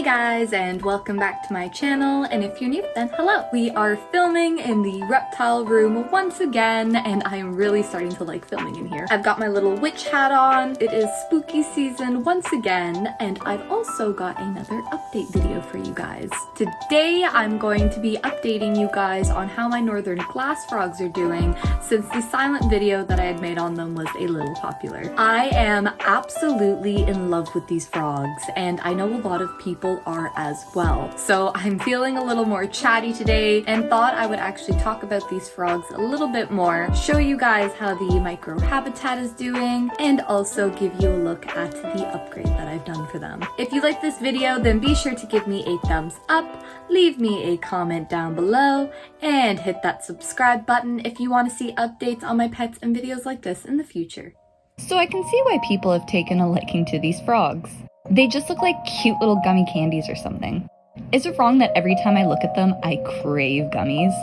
guys, and welcome back to my channel, and if you're new, then hello! We are filming in the reptile room once again, and I am really starting to like filming in here. I've got my little witch hat on, it is spooky season once again, and I've also got another update video for you guys. Today I'm going to be updating you guys on how my northern glass frogs are doing, since the silent video that I had made on them was a little popular. I am absolutely in love with these frogs, and I know a lot of people are as well. So I'm feeling a little more chatty today and thought I would actually talk about these frogs a little bit more, show you guys how the micro habitat is doing, and also give you a look at the upgrade that I've done for them. If you like this video, then be sure to give me a thumbs up, leave me a comment down below, and hit that subscribe button if you want to see updates on my pets and videos like this in the future. So I can see why people have taken a liking to these frogs. They just look like cute little gummy candies or something. Is it wrong that every time I look at them, I crave gummies?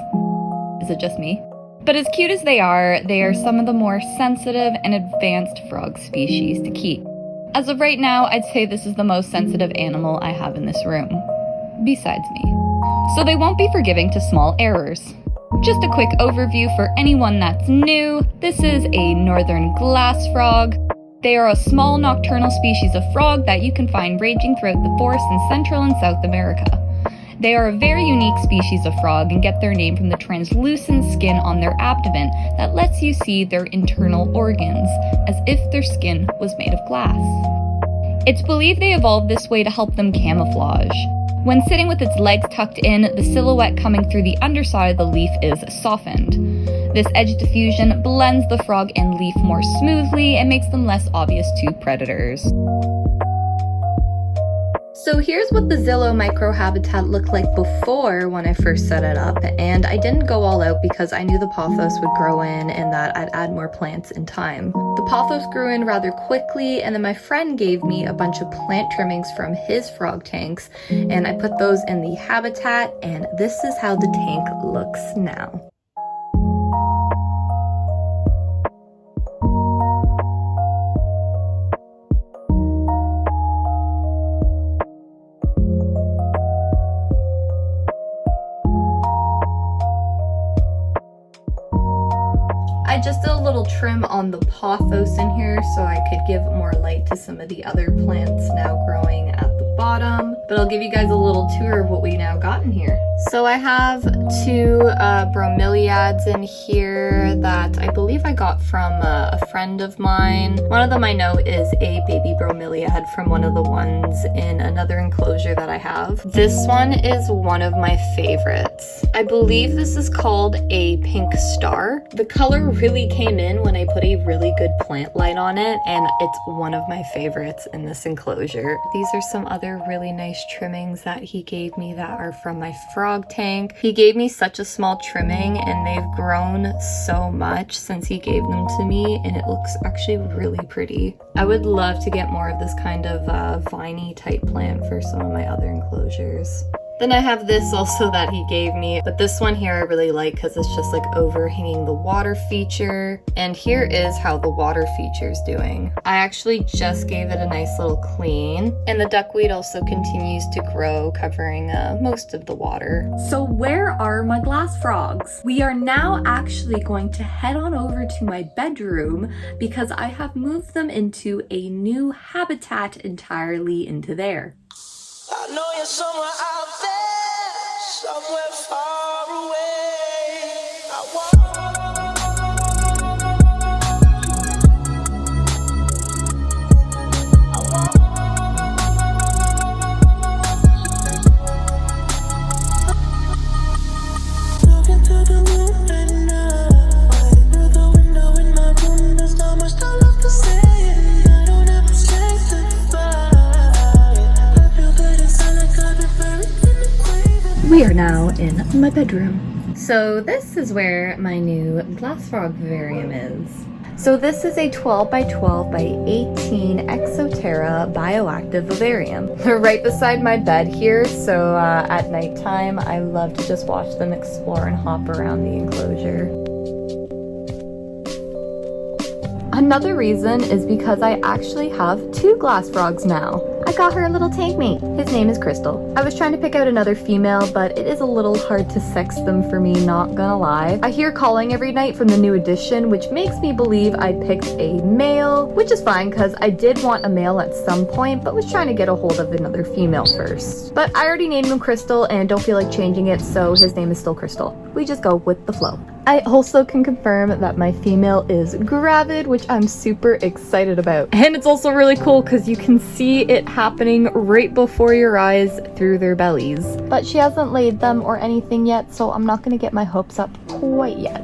Is it just me? But as cute as they are some of the more sensitive and advanced frog species to keep. As of right now, I'd say this is the most sensitive animal I have in this room, besides me. So they won't be forgiving to small errors. Just a quick overview for anyone that's new. This is a northern glass frog. They are a small nocturnal species of frog that you can find ranging throughout the forests in Central and South America. They are a very unique species of frog and get their name from the translucent skin on their abdomen that lets you see their internal organs, as if their skin was made of glass. It's believed they evolved this way to help them camouflage. When sitting with its legs tucked in, the silhouette coming through the underside of the leaf is softened. This edge diffusion blends the frog and leaf more smoothly and makes them less obvious to predators. So here's what the Zillow microhabitat looked like before when I first set it up, and I didn't go all out because I knew the pothos would grow in and that I'd add more plants in time. The pothos grew in rather quickly, and then my friend gave me a bunch of plant trimmings from his frog tanks, and I put those in the habitat, and this is how the tank looks now. I just did a little trim on the pothos in here so I could give more light to some of the other plants now growing at the bottom. But I'll give you guys a little tour of what we now got in here. So I have two bromeliads in here that I believe I got from a friend of mine. One of them I know is a baby bromeliad from one of the ones in another enclosure that I have. This one is one of my favorites. I believe this is called a pink star. The color really came in when I put a really good plant light on it, and it's one of my favorites in this enclosure. These are some other really nice trimmings that he gave me that are from my frog tank. He gave me such a small trimming and they've grown so much since he gave them to me, and it looks actually really pretty. I would love to get more of this kind of viney type plant for some of my other enclosures. Then I have this also that he gave me, but this one here I really like because it's just like overhanging the water feature. And here is how the water feature is doing. I actually just gave it a nice little clean, and the duckweed also continues to grow, covering most of the water. So where are my glass frogs? We are now actually going to head on over to my bedroom because I have moved them into a new habitat entirely into there. I know you're somewhere out there, somewhere far away. Looking through the moon at night, through the window in my room, there's not much I love to say, and I don't ever say goodbye. We are now in my bedroom. So this is where my new glass frog vivarium is. So this is a 12 by 12 by 18 Exoterra bioactive vivarium. They're right beside my bed here, so at nighttime I love to just watch them explore and hop around the enclosure. Another reason is because I actually have two glass frogs now. I I got her a little tank mate. His name is Crystal. I was trying to pick out another female, but it is a little hard to sex them for me, not gonna lie. I hear calling every night from the new edition, which makes me believe I picked a male, which is fine because I did want a male at some point, but was trying to get a hold of another female first. But I already named him Crystal and don't feel like changing it, so his name is still Crystal. We just go with the flow. I also can confirm that my female is gravid, which I'm super excited about. And it's also really cool because you can see it happening right before your eyes through their bellies. But she hasn't laid them or anything yet, so I'm not gonna get my hopes up quite yet.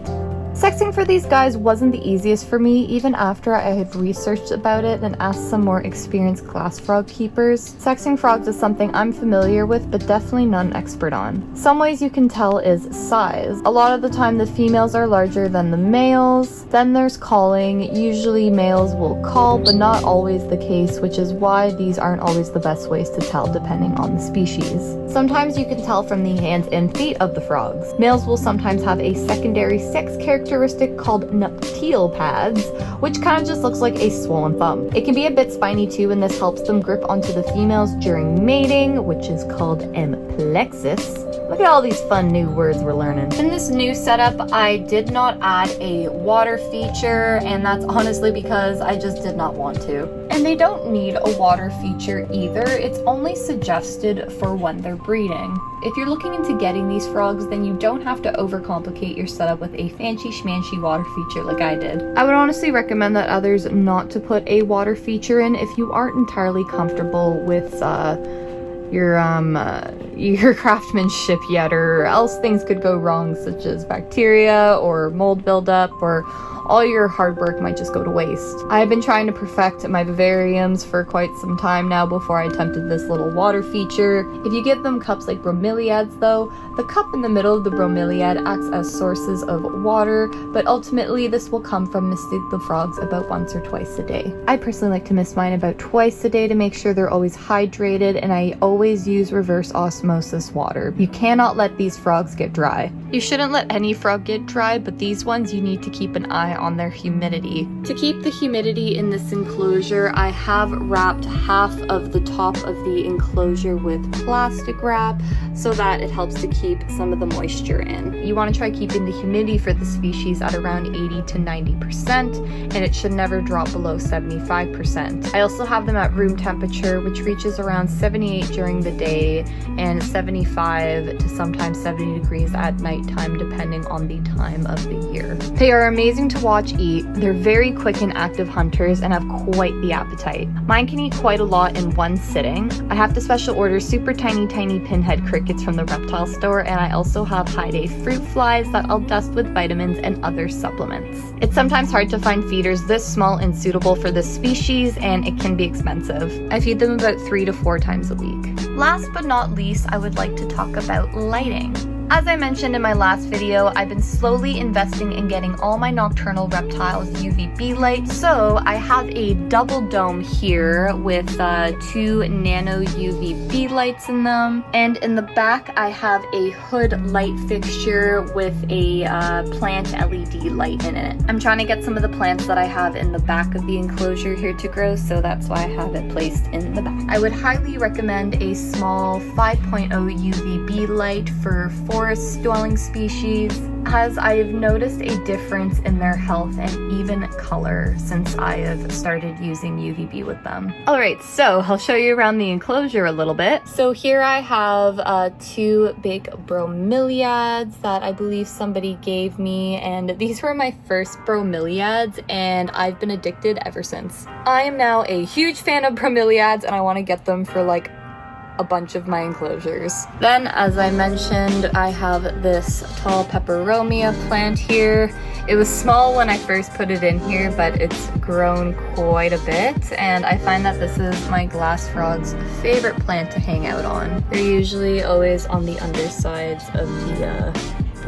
Sexing for these guys wasn't the easiest for me, even after I had researched about it and asked some more experienced glass frog keepers. Sexing frogs is something I'm familiar with, but definitely not an expert on. Some ways you can tell is size. A lot of the time the females are larger than the males. Then there's calling. Usually males will call, but not always the case, which is why these aren't always the best ways to tell depending on the species. Sometimes you can tell from the hands and feet of the frogs. Males will sometimes have a secondary sex characteristic called nuptial pads, which kind of just looks like a swollen thumb. It can be a bit spiny too, and this helps them grip onto the females during mating, which is called amplexus. Look at all these fun new words we're learning. In this new setup, I did not add a water feature, and that's honestly because I just did not want to. And they don't need a water feature either. It's only suggested for when they're breeding. If you're looking into getting these frogs, then you don't have to overcomplicate your setup with a fancy schmancy water feature like I did. I would honestly recommend that others not to put a water feature in if you aren't entirely comfortable with your craftsmanship yet, or else things could go wrong, such as bacteria or mold buildup, or all your hard work might just go to waste. I have been trying to perfect my vivariums for quite some time now before I attempted this little water feature. If you give them cups like bromeliads though, the cup in the middle of the bromeliad acts as sources of water, but ultimately this will come from misting the frogs about once or twice a day. I personally like to mist mine about twice a day to make sure they're always hydrated, and I always use reverse osmosis water. You cannot let these frogs get dry. You shouldn't let any frog get dry, but these ones you need to keep an eye on their humidity. To keep the humidity in this enclosure, I have wrapped half of the top of the enclosure with plastic wrap so that it helps to keep some of the moisture in. You want to try keeping the humidity for the species at around 80 to 90%, and it should never drop below 75%. I also have them at room temperature, which reaches around 78 during the day and 75 to sometimes 70 degrees at nighttime, depending on the time of the year. They are amazing to watch eat. They're very quick and active hunters and have quite the appetite. Mine can eat quite a lot in one sitting. I have to special order super tiny pinhead crickets from the reptile store, and I also have high-day fruit flies that I'll dust with vitamins and other supplements. It's sometimes hard to find feeders this small and suitable for this species, and it can be expensive. I feed them about 3 to 4 times a week. Last but not least, I would like to talk about lighting. As I mentioned in my last video, I've been slowly investing in getting all my nocturnal reptiles UVB light, so I have a double dome here with 2 nano UVB lights in them, and in the back I have a hood light fixture with a plant LED light in it. I'm trying to get some of the plants that I have in the back of the enclosure here to grow, so that's why I have it placed in the back. I would highly recommend a small 5.0 UVB light for forest dwelling species, as I have noticed a difference in their health and even color since I have started using UVB with them. Alright, so I'll show you around the enclosure a little bit. So here I have 2 big bromeliads that I believe somebody gave me, and these were my first bromeliads and I've been addicted ever since. I am now a huge fan of bromeliads and I want to get them for like a bunch of my enclosures. Then, as I mentioned, I have this tall peperomia plant here. It was small when I first put it in here, but it's grown quite a bit, and I find that this is my glass frog's favorite plant to hang out on. They're usually always on the undersides of the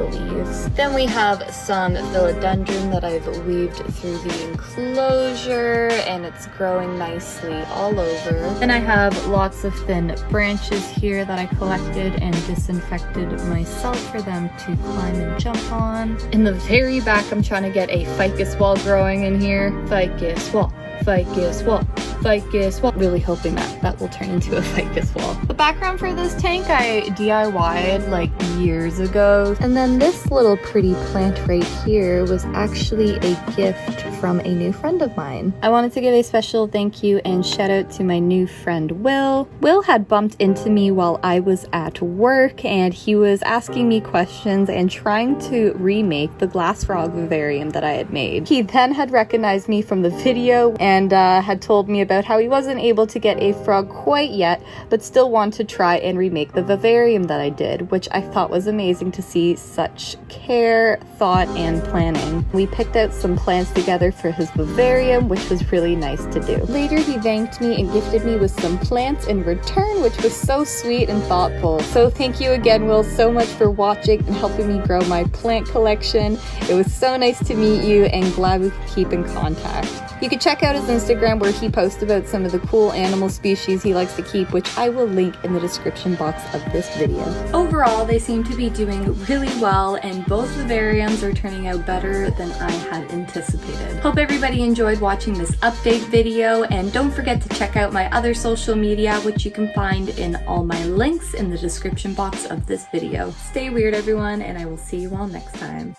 leaves. Then we have some philodendron that I've weaved through the enclosure, and it's growing nicely all over. Then I have lots of thin branches here that I collected and disinfected myself for them to climb and jump on. In the very back, I'm trying to get a ficus wall growing in here. Ficus wall, ficus wall, ficus. Well, really hoping that that will turn into a ficus wall. The background for this tank I DIY'd like years ago. And then this little pretty plant right here was actually a gift from a new friend of mine. I wanted to give a special thank you and shout out to my new friend Will. Will had bumped into me while I was at work, and he was asking me questions and trying to remake the glass frog vivarium that I had made. He then had recognized me from the video and had told me about how he wasn't able to get a frog quite yet, but still wanted to try and remake the vivarium that I did, which I thought was amazing to see such care, thought, and planning. We picked out some plants together for his vivarium, which was really nice to do. Later, he thanked me and gifted me with some plants in return, which was so sweet and thoughtful. So thank you again, Will, so much for watching and helping me grow my plant collection. It was so nice to meet you and glad we could keep in contact. You can check out his Instagram where he posts about some of the cool animal species he likes to keep, which I will link in the description box of this video. Overall, they seem to be doing really well, and both vivariums are turning out better than I had anticipated. Hope everybody enjoyed watching this update video, and don't forget to check out my other social media, which you can find in all my links in the description box of this video. Stay weird, everyone, and I will see you all next time.